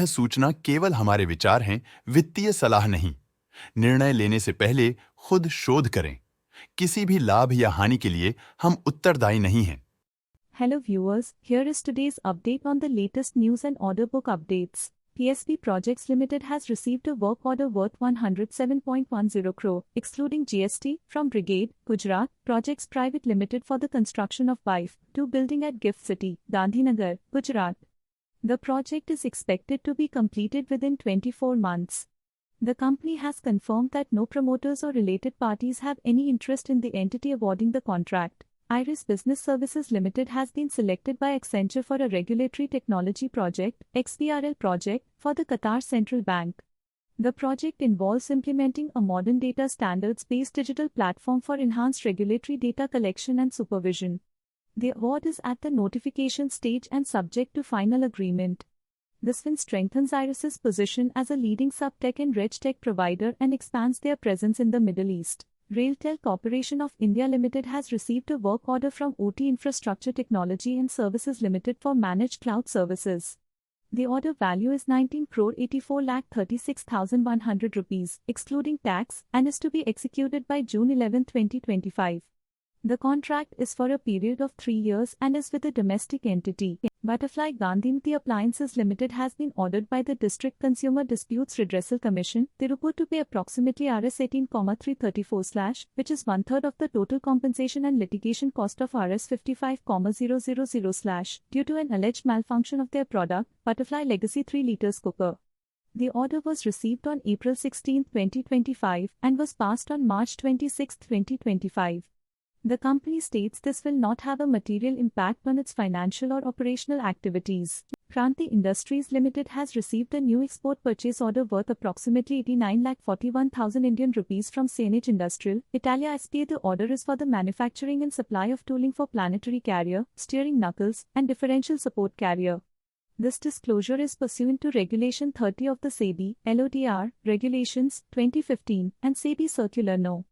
सूचना केवल हमारे विचार हैं, वित्तीय सलाह नहीं। निर्णय लेने से पहले खुद शोध करें। किसी भी लाभ या हानि के लिए हम उत्तरदायी नहीं हैं। Hello viewers, here is today's update on the latest news and order book updates. PSP Projects Limited has received a work order worth 107.10 crore, excluding GST, from Brigade, Gujarat, Projects Private Limited for the construction of BIF 2 building at Gift City, Gandhinagar, Gujarat. The project is expected to be completed within 24 months. The company has confirmed that no promoters or related parties have any interest in the entity awarding the contract. Iris Business Services Limited has been selected by Accenture for a regulatory technology project, XBRL project, for the Qatar Central Bank. The project involves implementing a modern data standards-based digital platform for enhanced regulatory data collection and supervision. The award is at the notification stage and subject to final agreement. This win strengthens Iris's position as a leading sub-tech and RegTech provider and expands their presence in the Middle East. RailTel Corporation of India Limited has received a work order from OT Infrastructure Technology and Services Limited for managed cloud services. The order value is 19 crore 84 lakh 36,100 rupees, excluding tax, and is to be executed by June 11, 2025. The contract is for a period of 3 years and is with a domestic entity. Butterfly Gandhimathi Appliances Limited has been ordered by the District Consumer Disputes Redressal Commission, Tirupur, to pay approximately Rs 18,334 which is one-third of the total compensation and litigation cost of Rs 55,000 due to an alleged malfunction of their product, Butterfly Legacy 3 liters cooker. The order was received on April 16, 2025 and was passed on March 26, 2025. The company states this will not have a material impact on its financial or operational activities. Kranti Industries Limited has received a new export purchase order worth approximately 89,41,000 Indian rupees from Sainage Industrial, Italia S.p.A. The order is for the manufacturing and supply of tooling for planetary carrier, steering knuckles, and differential support carrier. This disclosure is pursuant to Regulation 30 of the SEBI, LODR, Regulations, 2015, and SEBI Circular No.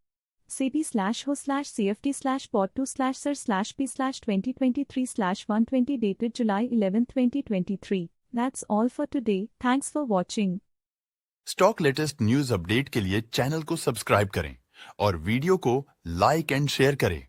SEBI/ho/cft/pod2/sir/p/2023/120 dated July 11, 2023. That's all for today. Thanks for watching. Stock latest news update के लिए channel को subscribe करें और video को like and share करें।